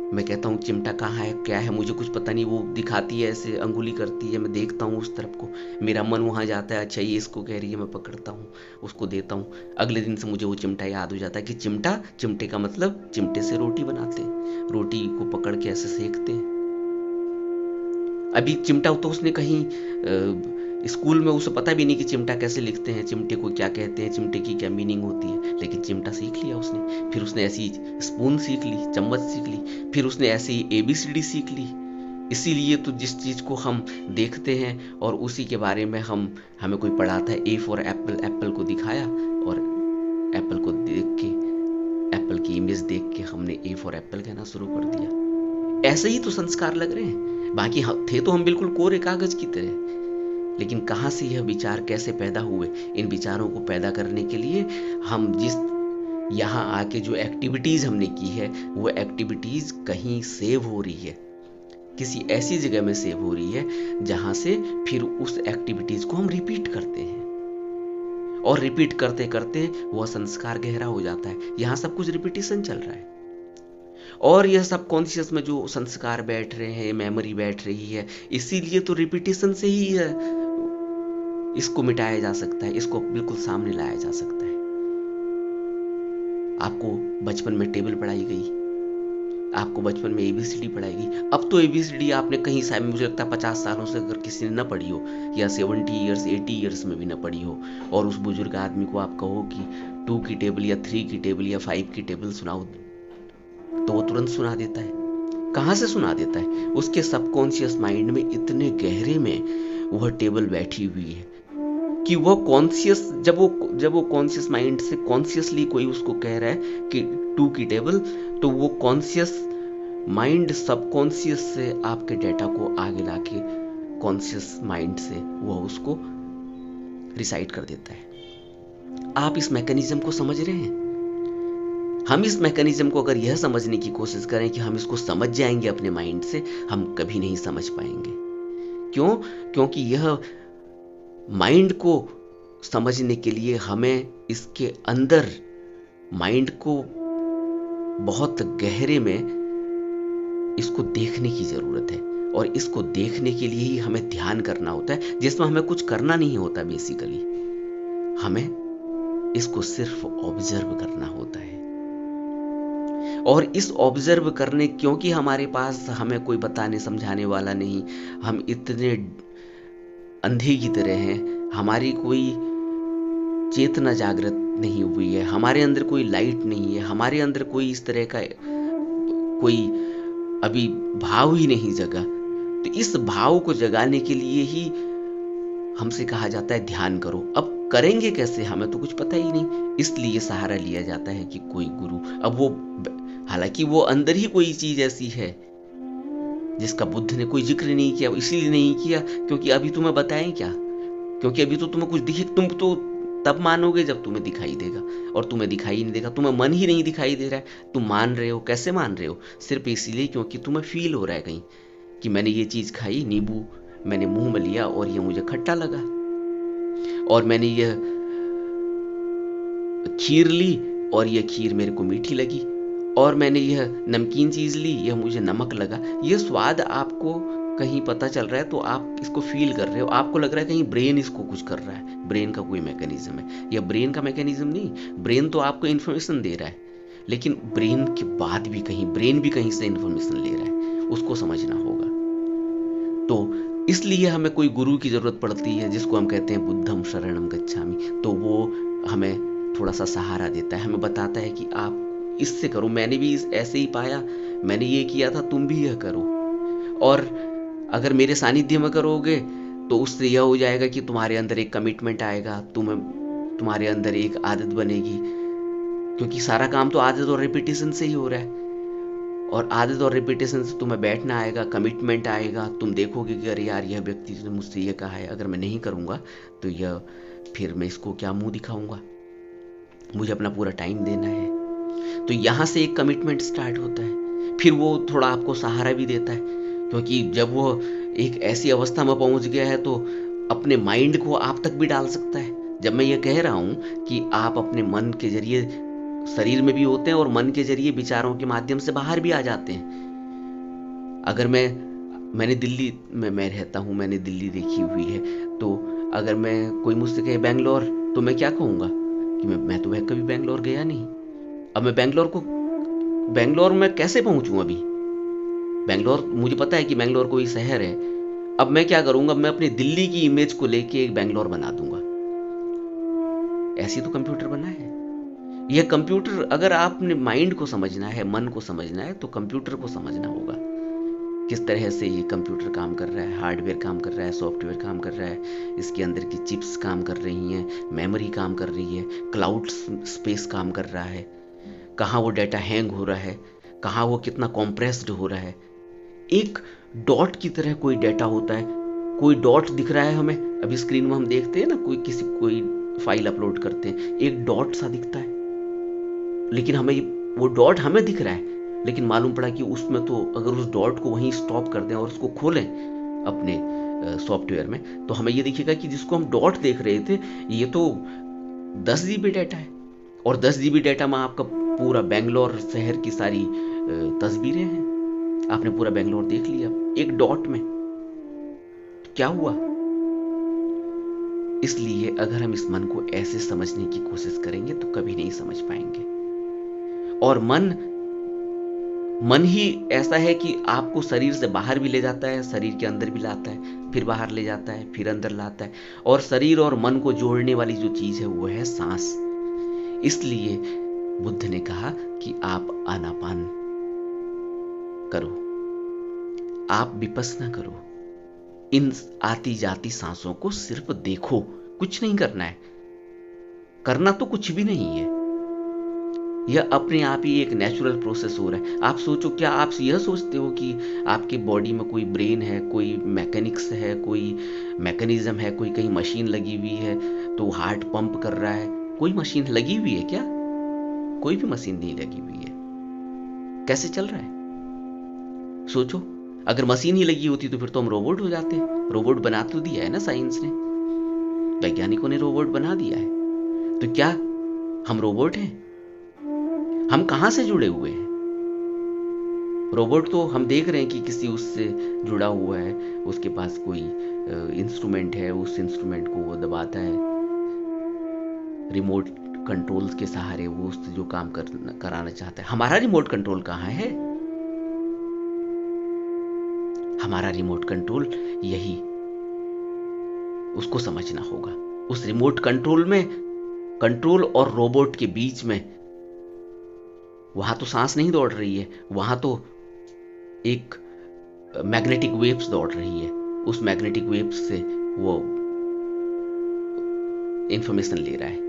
मैं कहता हूँ चिमटा कहाँ है, क्या है, मुझे कुछ पता नहीं। वो दिखाती है, ऐसे अंगुली करती है, मैं देखता हूँ उस तरफ को, मेरा मन वहाँ जाता है, अच्छा ये इसको कह रही है, मैं पकड़ता हूँ, उसको देता हूँ। अगले दिन से मुझे वो चिमटा याद हो जाता है कि चिमटे का मतलब चिमटे से रोटी बनाते हैं, रोटी को पकड़ के ऐसे सेकते हैं। अभी चिमटा तो उसने कहीं स्कूल में उसे पता भी नहीं कि चिमटा कैसे लिखते हैं, चिमटे को क्या कहते हैं, चिमटे की क्या मीनिंग होती है, लेकिन चिमटा सीख लिया उसने। फिर उसने ऐसी स्पून सीख ली, चम्मच सीख ली, फिर उसने ऐसे ही ABCD सीख ली। इसीलिए तो जिस चीज को हम देखते हैं और उसी के बारे में हमें कोई पढ़ाता है, A फॉर एप्पल, एप्पल को दिखाया, और एप्पल को देख के, एप्पल की इमेज देख के हमने A फॉर एप्पल कहना शुरू कर दिया। ऐसे ही तो संस्कार लग रहे हैं। बाकी थे तो हम बिल्कुल कोरे कागज की तरह, लेकिन कहां से यह विचार कैसे पैदा हुए? इन विचारों को पैदा करने के लिए हम यहाँ आके जो एक्टिविटीज हमने की है, वो एक्टिविटीज कहीं सेव हो रही है, किसी ऐसी जगह में सेव हो रही है जहां से फिर उस एक्टिविटीज को हम रिपीट करते हैं, और रिपीट करते करते वह संस्कार गहरा हो जाता है। यहाँ सब कुछ रिपीटिशन चल रहा है, और यह सब कॉन्शियस में जो संस्कार बैठ रहे हैं, मेमोरी बैठ रही है, इसीलिए तो रिपीटिशन से ही इसको मिटाया जा सकता है, इसको बिल्कुल सामने लाया जा सकता है। आपको बचपन में टेबल पढ़ाई गई, आपको बचपन में ABCD पढ़ाएगी। अब तो ABCD आपने कहीं शायद मुझे लगता है 50 सालों से अगर किसी ने न पढ़ी हो, या 70 ईयर्स 80 ईयर्स में भी न पढ़ी हो, और उस बुजुर्ग आदमी को आप कहो कि 2 की टेबल या 3 की टेबल या 5 की टेबल सुनाओ, तो वो तुरंत सुना देता है। कहाँ से सुना देता है? उसके सबकॉन्शियस माइंड में इतने गहरे में वह टेबल बैठी हुई है कि वो कॉन्शियस, जब वो कॉन्शियस माइंड से कॉन्शियसली कोई उसको कह रहा है कि 2 की टेबल, तो वो कॉन्शियस माइंड सबकॉन्शियस से आपके डेटा को आगे लाके कॉन्शियस माइंड से वो उसको रिसाइट कर देता है। आप इस मैकेनिज्म को समझ रहे हैं? हम इस मैकेनिज्म को अगर यह समझने की कोशिश करें कि हम इसको समझ जाएंगे अपने माइंड से, हम कभी नहीं समझ पाएंगे। क्यों? क्योंकि यह माइंड को समझने के लिए हमें इसके अंदर माइंड को बहुत गहरे में इसको देखने की जरूरत है, और इसको देखने के लिए ही हमें ध्यान करना होता है, जिसमें हमें कुछ करना नहीं होता। बेसिकली हमें इसको सिर्फ ऑब्जर्व करना होता है। और इस ऑब्जर्व करने, क्योंकि हमारे पास हमें कोई बताने समझाने वाला नहीं, हम इतने अंधे की तरह हैं, हमारी कोई चेतना जागृत नहीं हुई है, हमारे अंदर कोई लाइट नहीं है, हमारे अंदर कोई इस तरह का कोई अभी भाव ही नहीं जगा। तो इस भाव को जगाने के लिए ही हमसे कहा जाता है ध्यान करो। अब करेंगे कैसे? हमें तो कुछ पता ही नहीं, इसलिए सहारा लिया जाता है कि कोई गुरु। अब वो, हालांकि वो अंदर ही कोई चीज ऐसी है जिसका बुद्ध ने कोई जिक्र नहीं किया, इसीलिए नहीं किया क्योंकि अभी तुम्हें बताएं क्या, क्योंकि अभी तो तुम्हें कुछ दिखे, तुम तो तब मानोगे जब तुम्हें दिखाई देगा, और तुम्हें दिखाई नहीं देगा, तुम्हें मन ही नहीं दिखाई दे रहा है, तुम मान रहे हो। कैसे मान रहे हो? सिर्फ इसीलिए क्योंकि तुम्हें फील हो रहा है कहीं कि मैंने ये चीज खाई, नींबू मैंने मुंह में लिया और ये मुझे खट्टा लगा, और मैंने ये खीर ली और ये खीर मेरे को मीठी लगी, और मैंने यह नमकीन चीज ली, यह मुझे नमक लगा। ये स्वाद आपको कहीं पता चल रहा है तो आप इसको फील कर रहे हो, आपको लग रहा है कहीं ब्रेन इसको कुछ कर रहा है, ब्रेन का कोई मैकेनिज्म है। यह ब्रेन का मैकेनिज्म नहीं, ब्रेन तो आपको इन्फॉर्मेशन दे रहा है, लेकिन ब्रेन के बाद भी कहीं ब्रेन भी कहीं से इन्फॉर्मेशन ले रहा है, उसको समझना होगा। तो इसलिए हमें कोई गुरु की जरूरत पड़ती है, जिसको हम कहते हैं बुद्धम शरणम गच्छामि। तो वो हमें थोड़ा सा सहारा देता है, हमें बताता है कि आप इससे करो, मैंने भी ऐसे ही पाया, मैंने ये किया था, तुम भी यह करो। और अगर मेरे सानिध्य में करोगे तो उससे यह हो जाएगा कि तुम्हारे अंदर एक कमिटमेंट आएगा, तुम्हारे अंदर एक आदत बनेगी, क्योंकि सारा काम तो आदत और रिपीटेशन से ही हो रहा है, और आदत और रिपीटेशन से तुम्हें बैठना आएगा, कमिटमेंट आएगा, तुम देखोगे कि अरे यार यह व्यक्ति ने मुझसे ये कहा है, अगर मैं नहीं करूंगा तो यह, फिर मैं इसको क्या मुंह दिखाऊंगा, मुझे अपना पूरा टाइम देना है। तो यहां से एक कमिटमेंट स्टार्ट होता है। फिर वो थोड़ा आपको सहारा भी देता है, क्योंकि जब वो एक ऐसी अवस्था में पहुंच गया है तो अपने माइंड को आप तक भी डाल सकता है। जब मैं ये कह रहा हूं कि आप अपने मन के जरिए शरीर में भी होते हैं और मन के जरिए विचारों के माध्यम से बाहर भी आ जाते हैं। अगर मैंने दिल्ली में मैं रहता हूं, मैंने दिल्ली देखी हुई है, तो अगर मैं कोई मुझसे कहे बैंगलोर, तो मैं क्या कहूंगा कि मैं तो कभी बैंगलोर गया नहीं। अब मैं बैंगलोर में कैसे पहुंचूं? अभी बैंगलोर, मुझे पता है कि बैंगलोर कोई शहर है, अब मैं क्या करूंगा, मैं अपनी दिल्ली की इमेज को लेके एक बैंगलोर बना दूंगा। ऐसी तो कंप्यूटर बना है। यह कंप्यूटर, अगर आपने माइंड को समझना है, मन को समझना है, तो कंप्यूटर को समझना होगा, किस तरह से ये कंप्यूटर काम कर रहा है, हार्डवेयर काम कर रहा है, सॉफ्टवेयर काम कर रहा है, इसके अंदर की चिप्स काम कर रही हैं, मेमोरी काम कर रही है, क्लाउड स्पेस काम कर रहा है, कहाँ वो डेटा हैंग हो रहा है, कहाँ वो कितना कॉम्प्रेस्ड हो रहा है। एक डॉट की तरह कोई डेटा होता है, कोई डॉट दिख रहा है हमें, अभी स्क्रीन में हम देखते हैं ना, कोई फाइल अपलोड करते हैं, एक डॉट सा दिखता है, लेकिन हमें वो डॉट हमें दिख रहा है, लेकिन मालूम पड़ा कि उसमें तो अगर उस डॉट को वहीं स्टॉप कर दें और उसको खोलें अपने सॉफ्टवेयर में, तो हमें ये दिखेगा कि जिसको हम डॉट देख रहे थे ये तो 10 GB डेटा है, और 10 GB डेटा में आपका पूरा बेंगलोर शहर की सारी तस्वीरें हैं, आपने पूरा बेंगलोर देख लिया एक डॉट में। तो क्या हुआ? इसलिए अगर हम इस मन को ऐसे समझने की कोशिश करेंगे तो कभी नहीं समझ पाएंगे। और मन मन ही ऐसा है कि आपको शरीर से बाहर भी ले जाता है, शरीर के अंदर भी लाता है, फिर बाहर ले जाता है, फिर अंदर लाता है। और शरीर और मन को जोड़ने वाली जो चीज है वो है सांस। इसलिए बुद्ध ने कहा कि आप आनापान करो, आप विपस्सना करो, इन आती जाती सांसों को सिर्फ देखो, कुछ नहीं करना है। करना तो कुछ भी नहीं है, यह अपने आप ही एक नेचुरल प्रोसेस हो रहा है। आप सोचो, क्या आप यह सोचते हो कि आपके बॉडी में कोई ब्रेन है, कोई मैकेनिक्स है, कोई मैकेनिज्म है, कोई कहीं मशीन लगी हुई है तो हार्ट पंप कर रहा है? कोई मशीन लगी हुई है क्या? कोई भी मशीन नहीं लगी हुई है। कैसे चल रहा है सोचो। अगर मशीन ही लगी होती तो फिर तो हम रोबोट हो जाते। रोबोट बना तो दिया है ना साइंस ने, वैज्ञानिकों ने रोबोट बना दिया है। तो क्या हम रोबोट हैं? हम कहां से जुड़े हुए हैं? रोबोट तो हम देख रहे हैं कि किसी उससे जुड़ा हुआ है, उसके पास कोई इंस्ट्रूमेंट है, उस इंस्ट्रूमेंट को वो दबाता है, रिमोट कंट्रोल्स के सहारे वो उससे जो काम कराना चाहता है। हमारा रिमोट कंट्रोल कहाँ है? हमारा रिमोट कंट्रोल यही, उसको समझना होगा। उस रिमोट कंट्रोल में, कंट्रोल और रोबोट के बीच में, वहां तो सांस नहीं दौड़ रही है, वहां तो एक मैग्नेटिक वेव्स दौड़ रही है। उस मैग्नेटिक वेव्स से वो इंफॉर्मेशन ले रहा है।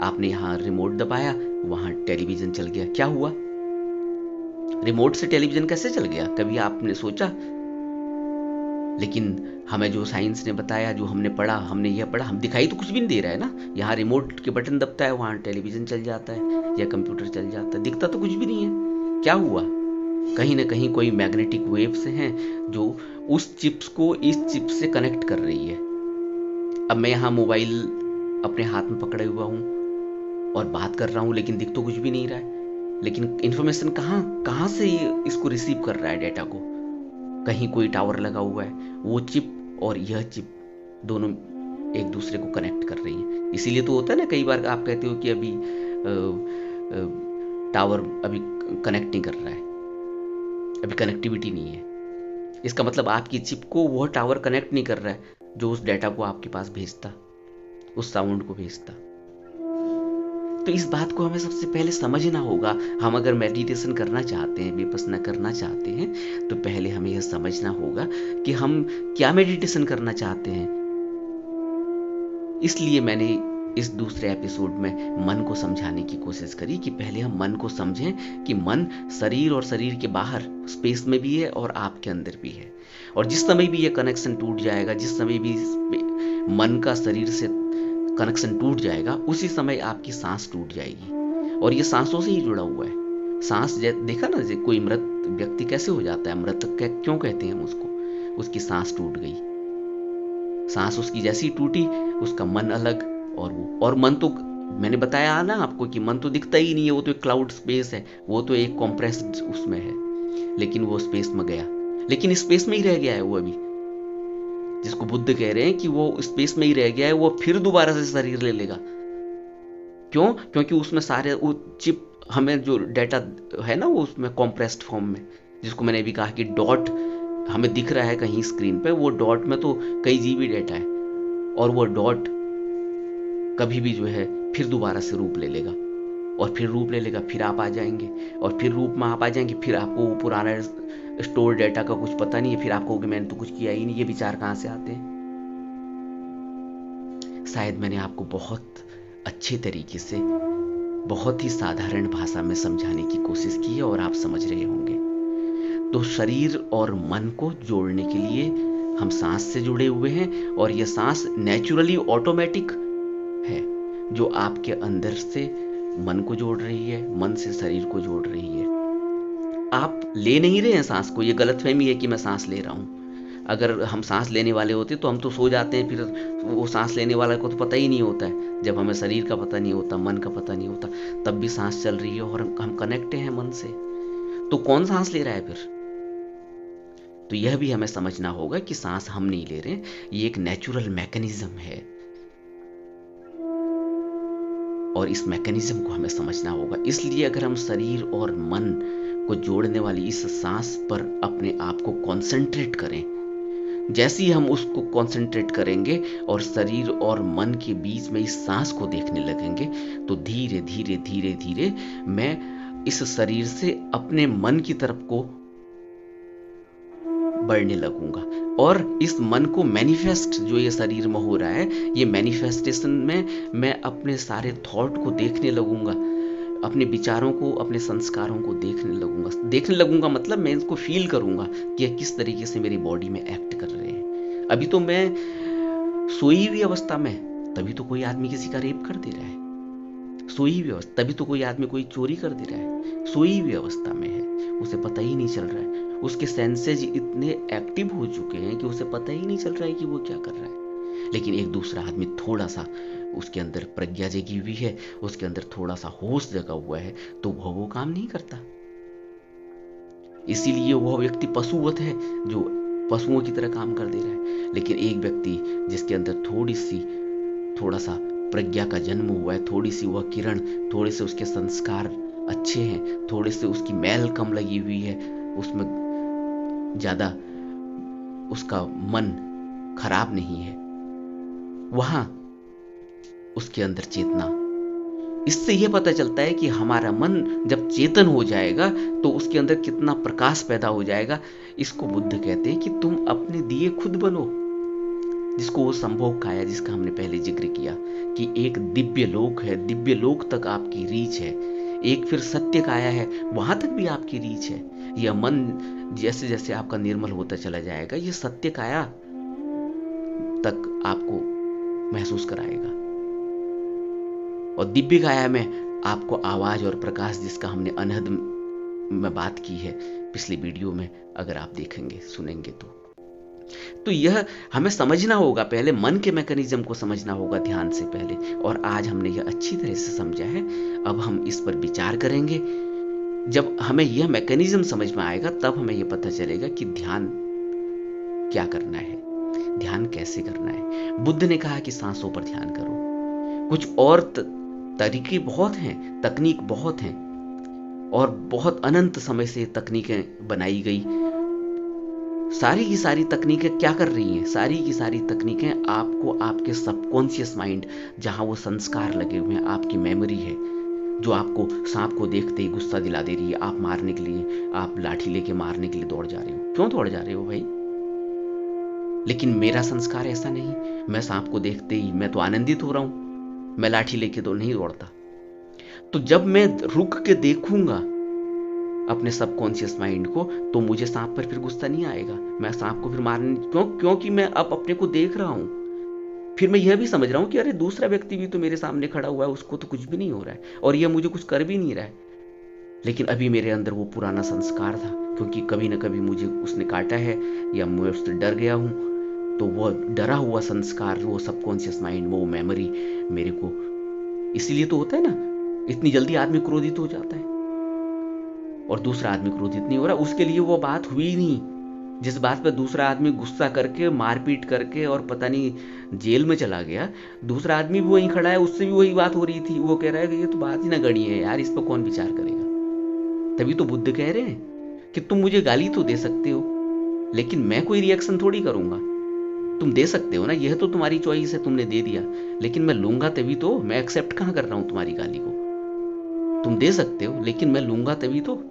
आपने यहां रिमोट दबाया, वहां टेलीविजन चल गया। क्या हुआ? रिमोट से टेलीविजन कैसे चल गया, कभी आपने सोचा? लेकिन हमें जो साइंस ने बताया, जो हमने पढ़ा, हमने यह पढ़ा, हम दिखाई तो कुछ भी नहीं दे रहा है ना। यहाँ रिमोट के बटन दबता है, वहां टेलीविजन चल जाता है या कंप्यूटर चल जाता है, दिखता तो कुछ भी नहीं है। क्या हुआ? कहीं ना कहीं कोई मैग्नेटिक वेव्स हैं जो उस चिप्स को इस चिप से कनेक्ट कर रही है। अब मैं यहाँ मोबाइल अपने हाथ में पकड़े हुआ हूँ और बात कर रहा हूँ, लेकिन दिख तो कुछ भी नहीं रहा है। लेकिन इंफॉर्मेशन कहाँ से इसको रिसीव कर रहा है, डेटा को? कहीं कोई टावर लगा हुआ है, वो चिप और यह चिप दोनों एक दूसरे को कनेक्ट कर रही है। इसीलिए तो होता है ना, कई बार आप कहते हो कि अभी टावर अभी कनेक्ट नहीं कर रहा है, अभी कनेक्टिविटी नहीं है। इसका मतलब आपकी चिप को वह टावर कनेक्ट नहीं कर रहा है जो उस डेटा को आपके पास भेजता, उस साउंड को भेजता। तो इस बात को हमें सबसे पहले समझना होगा। हम अगर मेडिटेशन करना चाहते हैं, विपस्सना करना चाहते हैं, तो पहले हमें यह समझना होगा कि हम क्या मेडिटेशन करना चाहते हैं। इसलिए मैंने इस दूसरे एपिसोड में मन को समझाने की कोशिश करी कि पहले हम मन को समझें कि मन शरीर और शरीर के बाहर स्पेस में भी है और आपके अंदर भी है। और जिस समय भी यह कनेक्शन टूट जाएगा, जिस समय भी मन का शरीर से कनेक्शन टूट जाएगा, उसी समय आपकी सांस टूट जाएगी। और ये सांसों से ही जुड़ा हुआ है। सांस देखा ना, कोई मृत व्यक्ति कैसे हो जाता है, मृतक क्यों कहते हैं हम उसको? उसकी सांस टूट गई। सांस उसकी जैसी टूटी, उसका मन अलग और मन तो मैंने बताया ना आपको कि मन तो दिखता ही नहीं है, वो तो एक क्लाउड स्पेस है, वो तो एक कॉम्प्रेस्ड उसमें है। लेकिन वो स्पेस में गया, लेकिन स्पेस में ही रह गया है वो अभी। जिसको बुद्ध कह रहे हैं कि वो स्पेस में ही रह गया है, वो फिर दोबारा से शरीर ले लेगा। क्यों? क्योंकि उसमें सारे वो चिप, हमें जो डेटा है ना, वो उसमें कॉम्प्रेस्ड फॉर्म में, जिसको मैंने अभी कहा कि डॉट हमें दिख रहा है कहीं स्क्रीन पे, वो डॉट में तो कई जीबी डेटा है। और वो डॉट कभी भी जो है फिर दोबारा से रूप ले लेगा, और फिर रूप ले लेगा, फिर आप आ जाएंगे, और फिर रूप में आप आ जाएंगे, फिर आपको वो पुराना स्टोर डेटा का कुछ पता नहीं है, फिर आपको मैंने तो कुछ किया ही नहीं। ये विचार कहां से आते हैं? शायद मैंने आपको बहुत अच्छे तरीके से, बहुत ही साधारण भाषा में समझाने की कोशिश की है और आप समझ रहे होंगे। तो शरीर और मन को जोड़ने के लिए हम सांस से जुड़े हुए हैं, और यह सांस नेचुरली ऑटोमेटिक है जो आपके अंदर से मन को जोड़ रही है, मन से शरीर को जोड़ रही है। आप ले नहीं रहे हैं सांस को, ये गलतफहमी है कि मैं सांस ले रहा हूं। अगर हम सांस लेने वाले होते तो हम तो सो जाते हैं, फिर वो सांस लेने वाले को तो पता ही नहीं होता है। जब हमें शरीर का पता नहीं होता, मन का पता नहीं होता, तब भी सांस चल रही है और हम कनेक्ट हैं मन से। तो कौन सांस ले रहा है फिर? तो यह भी हमें समझना होगा कि सांस हम नहीं ले रहे, ये एक नेचुरल मैकेनिज्म है, और इस मैकेनिज्म को हमें समझना होगा। इसलिए अगर हम शरीर और मन को जोड़ने वाली इस सांस पर अपने आप को कंसंट्रेट करें। जैसे ही हम उसको कंसंट्रेट करेंगे और शरीर और मन के बीच में इस सांस को देखने लगेंगे, तो धीरे धीरे धीरे धीरे मैं इस शरीर से अपने मन की तरफ को बढ़ने लगूंगा। और इस मन को मैनिफेस्ट जो ये शरीर में हो रहा है, ये मैनिफेस्टेशन में मैं अपने सारे थॉट को देखने लगूंगा, अपने विचारों को, अपने संस्कारों को देखने लगूंगा मतलब मैं इसको फील करूंगा कि किस तरीके से मेरी बॉडी में एक्ट कर रहे हैं। अभी तो मैं सोई हुई अवस्था में, तभी तो कोई आदमी किसी का रेप कर दे रहा है। सोई हुई अवस्था, तभी तो कोई आदमी कोई चोरी कर दे रहा है। सोई हुई अवस्था में है, उसे पता ही नहीं चल रहा है। उसके सेंसेज इतने एक्टिव हो चुके हैं कि उसे पता ही नहीं चल रहा है कि वो क्या कर रहा है। लेकिन एक दूसरा आदमी थोड़ा सा, उसके अंदर प्रज्ञा जगी हुई है, उसके अंदर थोड़ा सा होश जगा हुआ है, तो वह वो काम नहीं करता। इसीलिए वह व्यक्ति पशुवत है, जो पशुओं की तरह काम कर दे रहा है। लेकिन एक व्यक्ति जिसके अंदर थोड़ा सा प्रज्ञा का जन्म हुआ है, थोड़ी सी वह किरण, थोड़े से उसके संस्कार अच्छे हैं, थोड़े से उसकी मैल कम लगी हुई है, उसमें ज्यादा उसका मन खराब नहीं है, वहां उसके अंदर चेतना। इससे यह पता चलता है कि हमारा मन जब चेतन हो जाएगा तो उसके अंदर कितना प्रकाश पैदा हो जाएगा। इसको बुद्ध कहते हैं कि तुम अपने दिए खुद बनो। जिसको वो संभोग काया, जिसका हमने पहले जिक्र किया कि एक दिव्य लोक है, दिव्य लोक तक आपकी रीच है। एक फिर सत्य काया है, वहां तक भी आपकी रीच है। यह मन जैसे जैसे आपका निर्मल होता चला जाएगा, ये सत्य काया तक आपको महसूस कराएगा। और दिव्य काया में आपको आवाज और प्रकाश, जिसका हमने अनहद में बात की है पिछले वीडियो में, अगर आप देखेंगे सुनेंगे तो यह हमें समझना होगा। पहले मन के मैकेनिज्म को समझना होगा ध्यान से पहले, और आज हमने यह अच्छी तरह से समझा है। अब हम इस पर विचार करेंगे। जब हमें यह मैकेनिज्म समझ में आएगा तब हमें यह पता चलेगा कि ध्यान क्या करना है, ध्यान कैसे करना है। बुद्ध ने कहा कि सांसों पर ध्यान करो। कुछ और तरीके बहुत हैं, तकनीक बहुत हैं, और बहुत अनंत समय से तकनीकें बनाई गई। सारी की सारी तकनीकें क्या कर रही हैं? सारी की सारी तकनीकें आपको आपके सबकॉन्शियस माइंड, जहां वो संस्कार लगे हुए हैं, आपकी मेमोरी है, जो आपको सांप को देखते ही गुस्सा दिला दे रही है, आप मारने के लिए, आप लाठी लेके मारने के लिए दौड़ जा रहे हो। क्यों दौड़ जा रहे हो भाई? लेकिन मेरा संस्कार ऐसा नहीं। मैं सांप को देखते ही मैं तो आनंदित हो रहा हूं, मैं लाठी लेके तो नहीं दौड़ता। तो जब मैं रुक के देखूंगा अपने सबकॉन्शियस माइंड को, तो मुझे सांप पर फिर गुस्सा नहीं आएगा। मैं सांप को फिर मारने क्योंकि मैं अब अपने को देख रहा हूं। फिर मैं यह भी समझ रहा हूं कि अरे दूसरा व्यक्ति भी तो मेरे सामने खड़ा हुआ है, उसको तो कुछ भी नहीं हो रहा है, और यह मुझे कुछ कर भी नहीं रहा है। लेकिन अभी मेरे अंदर वो पुराना संस्कार था, क्योंकि कभी ना कभी मुझे उसने काटा है या मैं उससे डर गया हूं, तो वो डरा हुआ संस्कार, वो सबकॉन्शियस माइंड, वो मेमोरी मेरे को, इसीलिए तो होता है ना, इतनी जल्दी आदमी क्रोधित हो जाता है और दूसरा आदमी क्रोधित नहीं हो रहा। उसके लिए वो बात हुई नहीं जिस बात पे दूसरा आदमी गुस्सा करके, मारपीट करके और पता नहीं जेल में चला गया। दूसरा आदमी भी वहीं खड़ा है, उससे भी वही बात हो रही थी। वो कह रहा है कि ये तो बात ही ना गणी है यार, इस पर कौन विचार करेगा। तभी तो बुद्ध कह रहे हैं कि तुम मुझे गाली तो दे सकते हो, लेकिन मैं कोई रिएक्शन थोड़ी करूंगा। तुम दे सकते हो ना, यह तो तुम्हारी चॉइस है, तुमने दे दिया, लेकिन मैं लूंगा तभी तो। मैं एक्सेप्ट कहां कर रहा हूं तुम्हारी गाली को? तुम दे सकते हो, लेकिन मैं लूंगा तभी तो।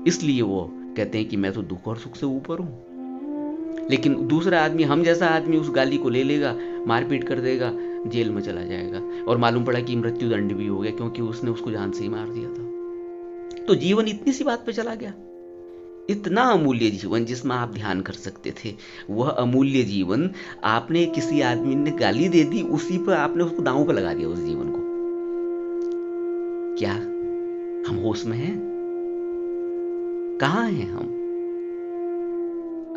इसलिए वो कहते हैं कि मैं तो दुख और सुख से ऊपर हूं। लेकिन दूसरा आदमी, हम जैसा आदमी, उस गाली को ले लेगा, मारपीट कर देगा, जेल में चला जाएगा, और मालूम पड़ा कि मृत्यु दंड भी हो गया, क्योंकि उसने उसको जान से ही मार दिया था। तो जीवन इतनी सी बात पे चला गया। इतना अमूल्य जीवन जिसमें आप ध्यान कर सकते थे, वह अमूल्य जीवन आपने, किसी आदमी ने गाली दे दी, उसी पर आपने उसको दांव पे लगा दिया, उस जीवन को। क्या हम होश में हैं? कहां हैं हम?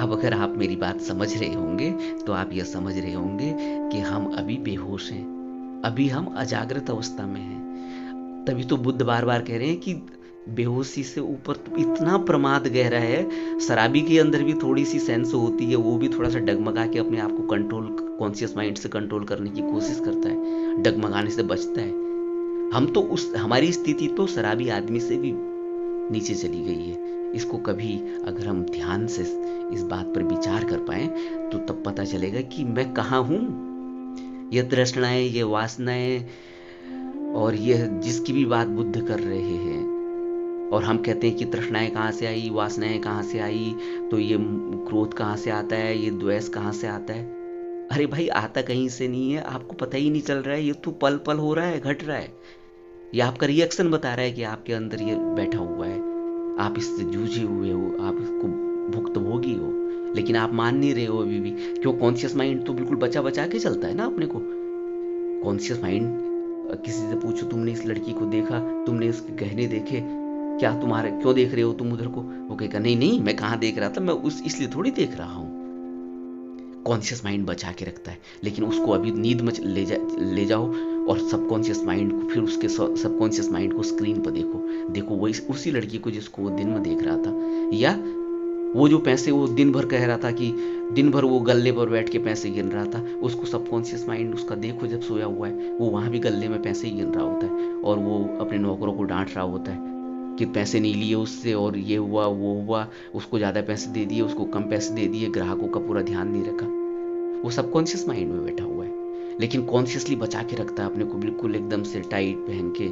अब अगर आप मेरी बात समझ रहे होंगे तो आप यह समझ रहे होंगे कि हम अभी बेहोश हैं, अभी हम अजागृत अवस्था में हैं। तभी तो बुद्ध बार बार कह रहे हैं कि बेहोशी से ऊपर तो इतना प्रमाद गहरा है। शराबी के अंदर भी थोड़ी सी सेंस होती है, वो भी थोड़ा सा डगमगा के अपने आप को कंट्रोल, कॉन्शियस माइंड से कंट्रोल करने की कोशिश करता है, डगमगाने से बचता है। हम तो हमारी स्थिति तो शराबी आदमी से भी नीचे चली गई है। इसको कभी अगर हम ध्यान से इस बात पर विचार कर पाए तो तब पता चलेगा कि मैं कहाँ हूँ। ये तृष्णाएं, ये वासनाएं और ये जिसकी भी बात बुद्ध कर रहे हैं, और हम कहते हैं कि तृष्णाएं कहाँ से आई, वासनाएं कहाँ से आई, तो ये क्रोध कहाँ से आता है, ये द्वेष कहाँ से आता है। अरे भाई, आता कहीं से नहीं है, आपको पता ही नहीं चल रहा है। ये तो पल पल हो रहा है, घट रहा है। ये आपका रिएक्शन बता रहा है कि आपके अंदर ये बैठा हुआ है, आप इससे जूझे हुए हो, आप इसको भुक्तभोगी हो, लेकिन आप मान नहीं रहे हो अभी भी। क्यों? कॉन्शियस माइंड तो बिल्कुल बचा बचा के चलता है ना अपने को। कॉन्शियस माइंड किसी से पूछो, तुमने इस लड़की को देखा, तुमने उसके गहने देखे क्या, तुम्हारे क्यों देख रहे हो तुम उधर को? वो कहेगा नहीं नहीं, मैं कहाँ देख रहा था, मैं इसलिए थोड़ी देख रहा हूँ। कॉन्शियस माइंड बचा के रखता है, लेकिन उसको अभी नींद में ले जाओ और सबकॉन्शियस माइंड को, फिर उसके सबकॉन्शियस माइंड को स्क्रीन पर देखो वो उसी लड़की को जिसको वो दिन में देख रहा था, या वो जो पैसे वो दिन भर कह रहा था कि दिन भर वो गल्ले पर बैठ के पैसे गिन रहा था, उसको सबकॉन्शियस माइंड उसका देखो जब सोया हुआ है, वो वहां भी गल्ले में पैसे ही गिन रहा होता है, और वो अपने नौकरों को डांट रहा होता है कि पैसे नहीं लिए उससे, और ये हुआ वो हुआ, उसको ज़्यादा पैसे दे दिए, उसको कम पैसे दे दिए, ग्राहकों का पूरा ध्यान नहीं रखा। वो सबकॉन्शियस माइंड में बैठा हुआ है, लेकिन कॉन्शियसली बचा के रखता है अपने को, बिल्कुल एकदम से टाइट पहन के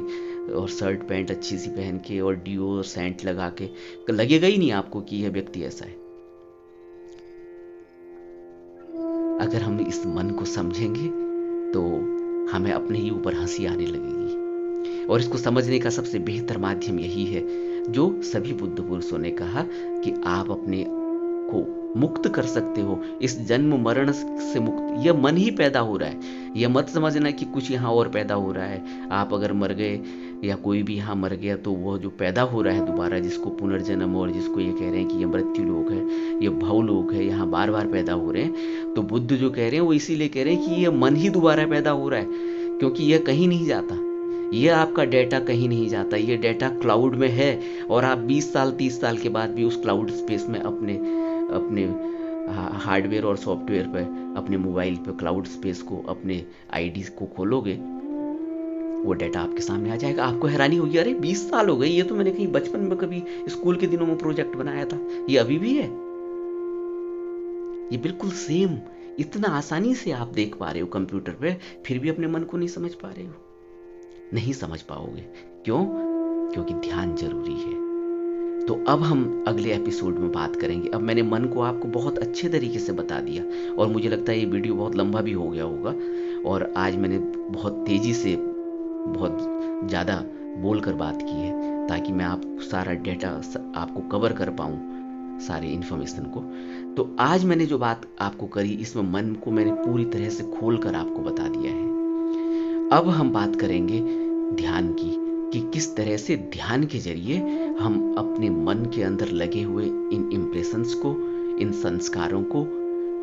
और शर्ट पैंट अच्छी सी पहन के और डिओ और सेंट लगा के, लगेगा ही नहीं आपको कि यह व्यक्ति ऐसा है। अगर हम इस मन को समझेंगे तो हमें अपने ही ऊपर हंसी आने लगेगी, और इसको समझने का सबसे बेहतर माध्यम यही है जो सभी बुद्ध पुरुषों ने कहा कि आप अपने को मुक्त कर सकते हो, इस जन्म मरण से मुक्त। यह मन ही पैदा हो रहा है, यह मत समझना कि कुछ यहाँ और पैदा हो रहा है। आप अगर मर गए या कोई भी यहाँ मर गया तो वह जो पैदा हो रहा है दोबारा, जिसको पुनर्जन्म, और जिसको ये कह रहे हैं कि ये मृत्यु लोक है, ये भव लोक है, यहाँ बार बार पैदा हो रहे हैं, तो बुद्ध जो कह रहे हैं वो इसीलिए कह रहे हैं कि यह मन ही दोबारा पैदा हो रहा है, क्योंकि यह कहीं नहीं जाता, ये आपका डेटा कहीं नहीं जाता, ये डेटा क्लाउड में है, और आप 20 साल 30 साल के बाद भी उस क्लाउड स्पेस में अपने हार्डवेयर और सॉफ्टवेयर पर, अपने मोबाइल पे क्लाउड स्पेस को, अपने आईडी को खोलोगे, वो डेटा आपके सामने आ जाएगा। आपको हैरानी होगी, अरे 20 साल हो गए, ये तो मैंने कहीं बचपन में कभी स्कूल के दिनों में प्रोजेक्ट बनाया था, ये अभी भी है। ये बिल्कुल सेम, इतना आसानी से आप देख पा रहे हो कंप्यूटर पे, फिर भी अपने मन को नहीं समझ पा रहे हो। नहीं समझ पाओगे, क्यों? क्योंकि ध्यान जरूरी है। तो अब हम अगले एपिसोड में बात करेंगे। अब मैंने मन को आपको बहुत अच्छे तरीके से बता दिया, और मुझे लगता है ये वीडियो बहुत लंबा भी हो गया होगा, और आज मैंने बहुत तेजी से बहुत ज़्यादा बोलकर बात की है, ताकि मैं आपको सारा डेटा आपको कवर कर पाऊँ, सारे इन्फॉर्मेशन को। तो आज मैंने जो बात आपको करी, इसमें मन को मैंने पूरी तरह से खोल कर आपको बता दिया है। अब हम बात करेंगे ध्यान की, कि किस तरह से ध्यान के जरिए हम अपने मन के अंदर लगे हुए इन इम्प्रेशंस को, इन संस्कारों को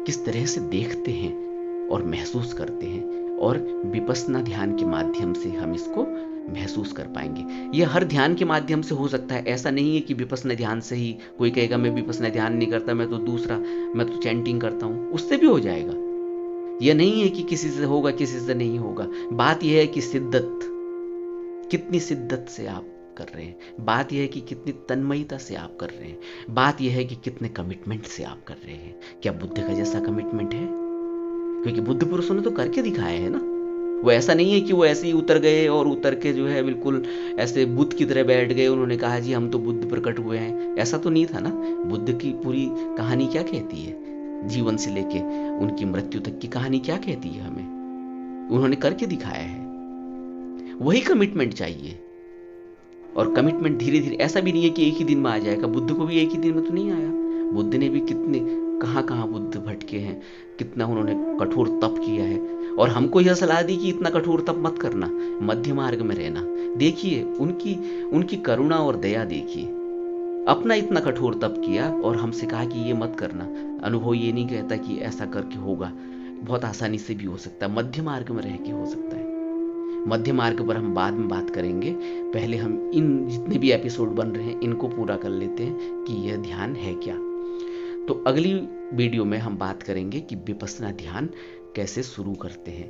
किस तरह से देखते हैं और महसूस करते हैं, और विपश्यना ध्यान के माध्यम से हम इसको महसूस कर पाएंगे। यह हर ध्यान के माध्यम से हो सकता है, ऐसा नहीं है कि विपश्यना ध्यान से ही। कोई कहेगा मैं विपश्यना ध्यान नहीं करता, मैं तो चैंटिंग करता हूँ, उससे भी हो जाएगा। यह नहीं है कि किसी से होगा किसी से नहीं होगा। बात यह है कि शिद्दत, कितनी शिद्दत से आप कर रहे हैं, बात यह है कि कितनी तन्मयता से आप कर रहे हैं, बात यह है कि कितने कमिटमेंट से आप कर रहे हैं। क्या बुद्ध का जैसा कमिटमेंट है? क्योंकि बुद्ध पुरुषों ने तो करके दिखाया है ना। वो ऐसा नहीं है कि वो ऐसे ही उतर गए और उतर के जो है बिल्कुल ऐसे बुद्ध की तरह बैठ गए, उन्होंने कहा जी हम तो बुद्ध प्रकट हुए हैं, ऐसा तो नहीं था ना। बुद्ध की पूरी कहानी क्या कहती है, जीवन से लेके उनकी मृत्यु तक की कहानी क्या कहती है हमें? उन्होंने करके दिखाया है। वही कमिटमेंट चाहिए, और कमिटमेंट धीरे धीरे, ऐसा भी नहीं है कि एक ही दिन में आ जाएगा। बुद्ध को भी एक ही दिन में तो नहीं आया। बुद्ध ने भी कितने कहाँ बुद्ध भटके हैं, कितना उन्होंने कठोर तप किया है, और हमको यह सलाह दी कि इतना कठोर तप मत करना, मध्य मार्ग में रहना। देखिए उनकी करुणा और दया देखिए, अपना इतना कठोर तप किया और हमसे कहा कि ये मत करना। अनुभव ये नहीं कहता कि ऐसा करके होगा, बहुत आसानी से भी हो सकता है, मध्य मार्ग में रह के हो सकता है। मध्य मार्ग पर हम बाद में बात करेंगे, पहले हम इन जितने भी एपिसोड बन रहे हैं इनको पूरा कर लेते हैं कि यह ध्यान है क्या। तो अगली वीडियो में हम बात करेंगे कि विपश्यना ध्यान कैसे शुरू करते हैं,